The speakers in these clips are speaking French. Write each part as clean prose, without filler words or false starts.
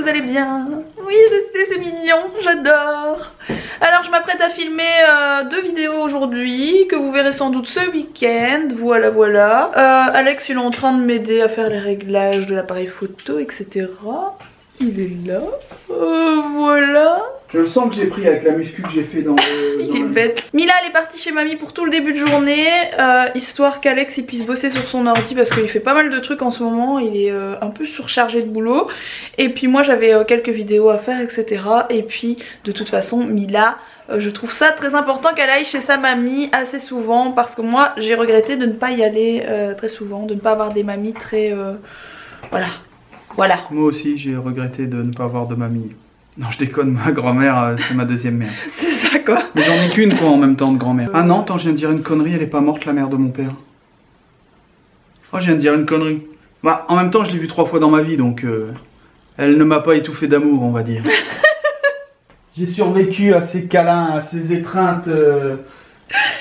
vous allez bien. Oui, je sais, c'est mignon, j'adore. Alors je m'apprête à filmer 2 vidéos aujourd'hui, que vous verrez sans doute ce week-end, voilà. Alex il est en train de m'aider à faire les réglages de l'appareil photo, etc. Il est là, voilà. Je le sens que j'ai pris avec la muscu que j'ai fait dans le... Il est bête. Mila elle est partie chez mamie pour tout le début de journée, histoire qu'Alex il puisse bosser sur son ordi parce qu'il fait pas mal de trucs en ce moment, il est un peu surchargé de boulot. Et puis moi j'avais quelques vidéos à faire, etc. Et puis de toute façon Mila, je trouve ça très important qu'elle aille chez sa mamie assez souvent parce que moi j'ai regretté de ne pas y aller très souvent, de ne pas avoir des mamies très... Voilà. Moi aussi j'ai regretté de ne pas avoir de mamie. Non je déconne, ma grand-mère c'est ma deuxième mère. C'est ça quoi. Mais j'en ai qu'une quoi en même temps de grand-mère. Ah non, attends, je viens de dire une connerie, elle est pas morte la mère de mon père. Oh je viens de dire une connerie. Bah en même temps je l'ai vue 3 fois dans ma vie donc elle ne m'a pas étouffé d'amour on va dire. J'ai survécu à ces câlins, à ces étreintes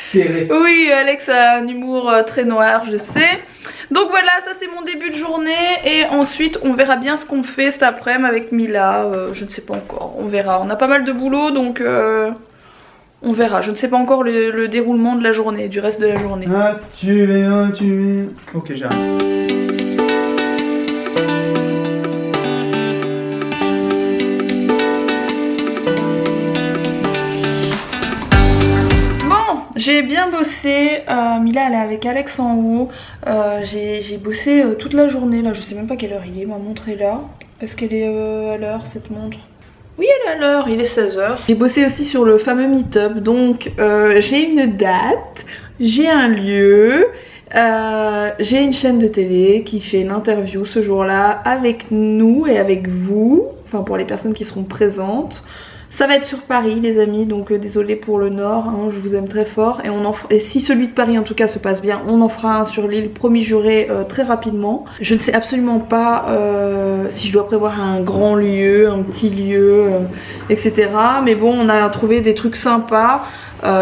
serrées. Oui, Alex a un humour très noir, je sais. Donc voilà, ça c'est mon début de journée. Et ensuite, on verra bien ce qu'on fait cet après-midi avec Mila. Je ne sais pas encore, on verra. On a pas mal de boulot, donc on verra. Je ne sais pas encore le déroulement de la journée, du reste de la journée. Ah, tu es. Ok, j'arrive. J'ai bien bossé, Mila elle est avec Alex en haut, j'ai bossé toute la journée là, je sais même pas quelle heure il est, ma montre est là. Est-ce qu'elle est à l'heure cette montre? Oui elle est à l'heure, il est 16h. J'ai bossé aussi sur le fameux meet-up, donc j'ai une date, j'ai un lieu, j'ai une chaîne de télé qui fait une interview ce jour-là avec nous et avec vous, enfin pour les personnes qui seront présentes. Ça va être sur Paris les amis, donc désolé pour le Nord, hein, je vous aime très fort. Et si celui de Paris en tout cas se passe bien, on en fera un sur l'île, promis juré, très rapidement. Je ne sais absolument pas si je dois prévoir un grand lieu, un petit lieu, etc. Mais bon, on a trouvé des trucs sympas.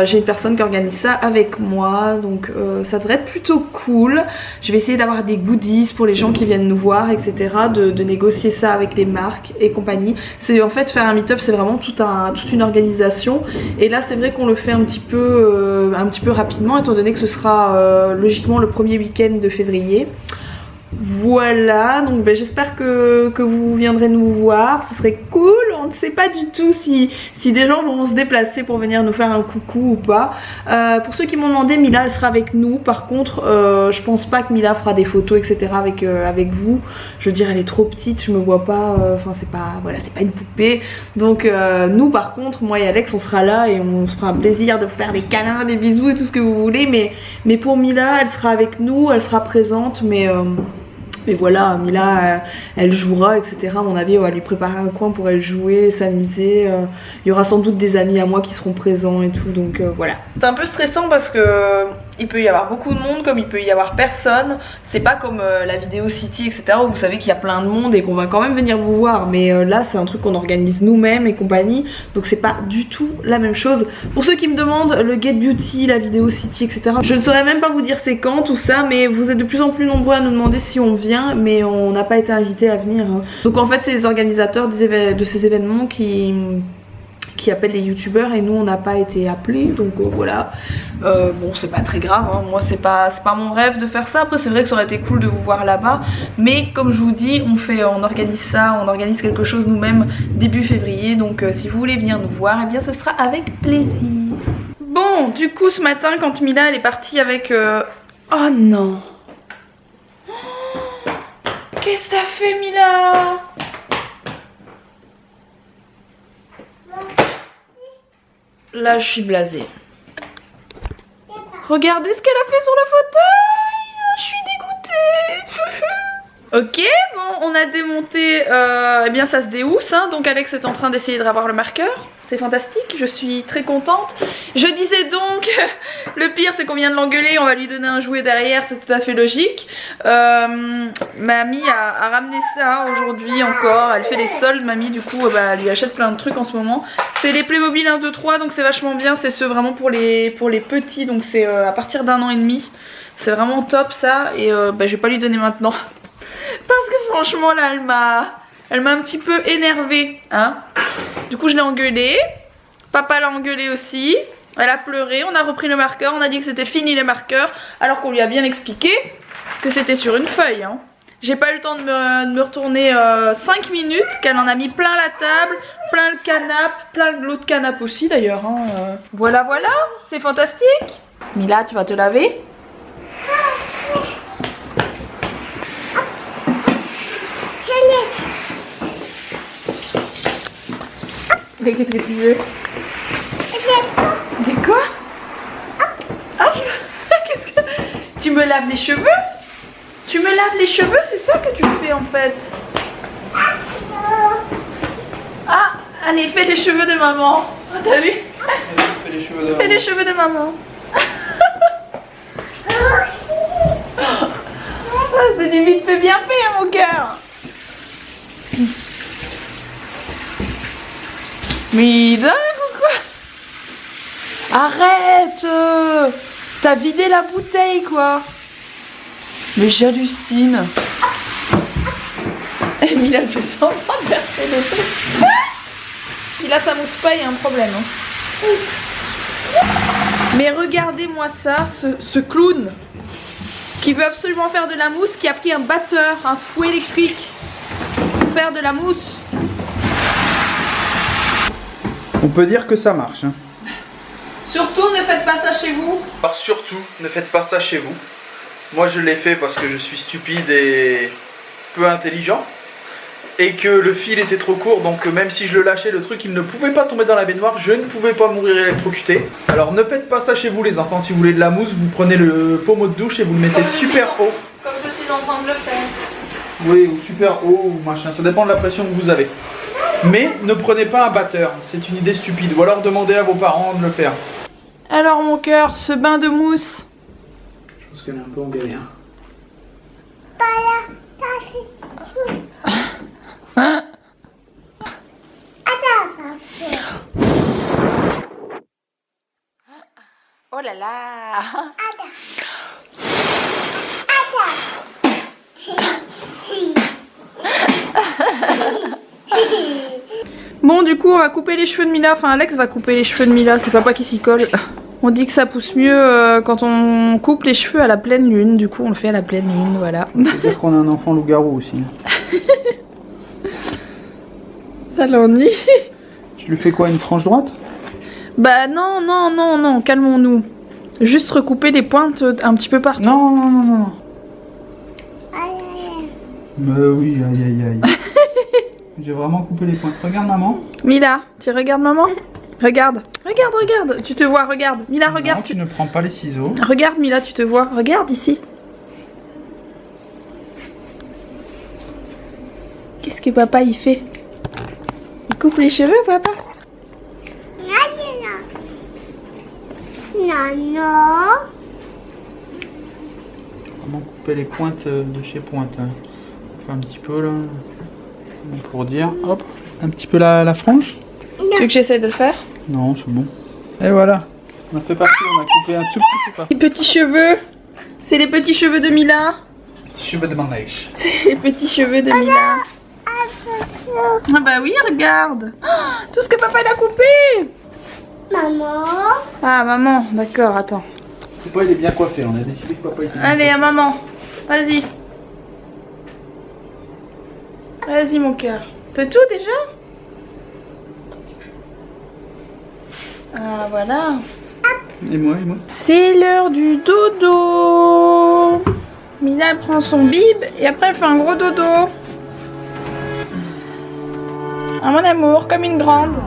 J'ai une personne qui organise ça avec moi, donc ça devrait être plutôt cool. Je vais essayer d'avoir des goodies pour les gens qui viennent nous voir, etc. De négocier ça avec les marques et compagnie. C'est en fait faire un meet-up, c'est vraiment toute une organisation. Et là c'est vrai qu'on le fait un petit peu rapidement, étant donné que ce sera logiquement le premier week-end de février. Voilà, donc j'espère que vous viendrez nous voir, ce serait cool. On ne sait pas du tout si des gens vont se déplacer pour venir nous faire un coucou ou pas. Pour ceux qui m'ont demandé, Mila elle sera avec nous. Par contre je pense pas que Mila fera des photos etc avec vous. Je veux dire elle est trop petite, je me vois pas, enfin c'est pas une poupée. Donc nous par contre, moi et Alex on sera là et on se fera un plaisir de faire des câlins, des bisous et tout ce que vous voulez. Mais pour Mila elle sera avec nous, elle sera présente mais voilà, Mila elle jouera etc. À mon avis on va lui préparer un coin pour elle jouer, s'amuser. Il y aura sans doute des amis à moi qui seront présents et tout, donc voilà. C'est un peu stressant parce que il peut y avoir beaucoup de monde comme il peut y avoir personne. C'est pas comme la vidéo City etc. où vous savez qu'il y a plein de monde et qu'on va quand même venir vous voir. Mais là c'est un truc qu'on organise nous-mêmes et compagnie. Donc c'est pas du tout la même chose. Pour ceux qui me demandent le Get Beauty, la vidéo City etc. Je ne saurais même pas vous dire c'est quand tout ça. Mais vous êtes de plus en plus nombreux à nous demander si on vient. Mais on n'a pas été invité à venir. Donc en fait c'est les organisateurs de ces événements qui appellent les youtubeurs et nous on n'a pas été appelés, donc voilà. Bon c'est pas très grave, hein. Moi c'est pas mon rêve de faire ça. Après c'est vrai que ça aurait été cool de vous voir là-bas, mais comme je vous dis on organise ça, on organise quelque chose nous-mêmes début février, donc si vous voulez venir nous voir, et bien ce sera avec plaisir. Bon du coup ce matin quand Mila elle est partie avec oh non, qu'est-ce que t'as fait Mila? Là je suis blasée. Regardez ce qu'elle a fait sur le fauteuil. Je suis dégoûtée. Ok, bon on a démonté, eh bien ça se déhousse hein. Donc Alex est en train d'essayer de ravoir le marqueur. C'est fantastique, je suis très contente. Je disais donc, le pire c'est qu'on vient de l'engueuler, on va lui donner un jouet derrière, c'est tout à fait logique. Mamie a ramené ça aujourd'hui encore, elle fait les soldes, mamie du coup elle lui achète plein de trucs en ce moment. C'est les Playmobil 1, 2, 3 donc c'est vachement bien, c'est ceux vraiment pour les petits, donc c'est à partir d'1 an et demi. C'est vraiment top ça et je vais pas lui donner maintenant. Parce que franchement là Elle m'a un petit peu énervée, hein. Du coup je l'ai engueulée. Papa l'a engueulée aussi. Elle a pleuré, on a repris le marqueur, on a dit que c'était fini les marqueurs, alors qu'on lui a bien expliqué que c'était sur une feuille, hein. J'ai pas eu le temps de me retourner 5 minutes, qu'elle en a mis plein la table, plein le canapé, plein de l'autre canapé aussi d'ailleurs, hein. Voilà, voilà, c'est fantastique. Mila, tu vas te laver? Mais qu'est-ce que tu veux? Mais quoi? Hop. Qu'est-ce que... Tu me laves les cheveux? Tu me laves les cheveux, c'est ça que tu fais en fait? Ah, allez, fais les cheveux de maman. T'as vu? Fais les cheveux de maman. Fais les cheveux de maman. C'est du vite fait bien fait, hein, mon cœur. Mais dingue ou quoi? Arrête! T'as vidé la bouteille quoi! Mais j'hallucine! Emilie elle fait semblant de verser le truc. Si là ça mousse pas, il y a un problème. Hein. Mais regardez-moi ça, ce clown qui veut absolument faire de la mousse, qui a pris un batteur, un fouet électrique pour faire de la mousse. On peut dire que ça marche. Hein. Surtout ne faites pas ça chez vous. Alors surtout, ne faites pas ça chez vous. Moi je l'ai fait parce que je suis stupide et peu intelligent. Et que le fil était trop court, donc même si je le lâchais, le truc il ne pouvait pas tomber dans la baignoire, je ne pouvais pas mourir électrocuté. Alors ne faites pas ça chez vous les enfants, si vous voulez de la mousse, vous prenez le pommeau de douche et vous le mettez super haut. Comme je suis en train de le faire. Oui, ou super haut, ou machin, ça dépend de la pression que vous avez. Mais ne prenez pas un batteur, c'est une idée stupide, ou alors demandez à vos parents de le faire. Alors mon cœur, ce bain de mousse. Je pense qu'elle est un peu en galère. Hein? Oh là là. Bon du coup on va couper les cheveux de Mila, enfin Alex va couper les cheveux de Mila, c'est papa qui s'y colle. On dit que ça pousse mieux quand on coupe les cheveux à la pleine lune, du coup on le fait à la pleine lune, voilà. C'est-à-dire qu'on a un enfant loup-garou aussi. Ça l'ennuie. Tu lui fais quoi, une frange droite? Bah non, non, non, non, calmons-nous. Juste recouper les pointes un petit peu partout. Non, non, non, non, non. Mais oui, aïe, aïe, aïe. J'ai vraiment coupé les pointes. Regarde maman. Mila, tu regardes maman? Regarde, regarde, regarde. Tu te vois, regarde. Mila, regarde. Non, tu ne prends pas les ciseaux. Regarde Mila, tu te vois. Regarde ici. Qu'est-ce que papa il fait? Il coupe les cheveux, papa? Vraiment couper les pointes de chez pointe. Hein. On fait un petit peu là. Pour dire, hop, un petit peu la frange. Tu veux que j'essaie de le faire? Non, c'est bon. Et voilà. On a fait partie, on a coupé un tout petit peu partout. Les petits cheveux. C'est les petits cheveux de Mila. Cheveux de manège. C'est les petits cheveux de Mila. Ah bah oui, regarde. Oh, tout ce que papa il a coupé. Maman. Ah maman, d'accord, attends. Papa il est bien coiffé, on a décidé que papa était bien Allez à maman, vas-y. Vas-y mon cœur. T'as tout déjà? Ah voilà. Et moi, et moi. C'est l'heure du dodo. Mila elle prend son bib et après elle fait un gros dodo. Ah mon amour, comme une grande.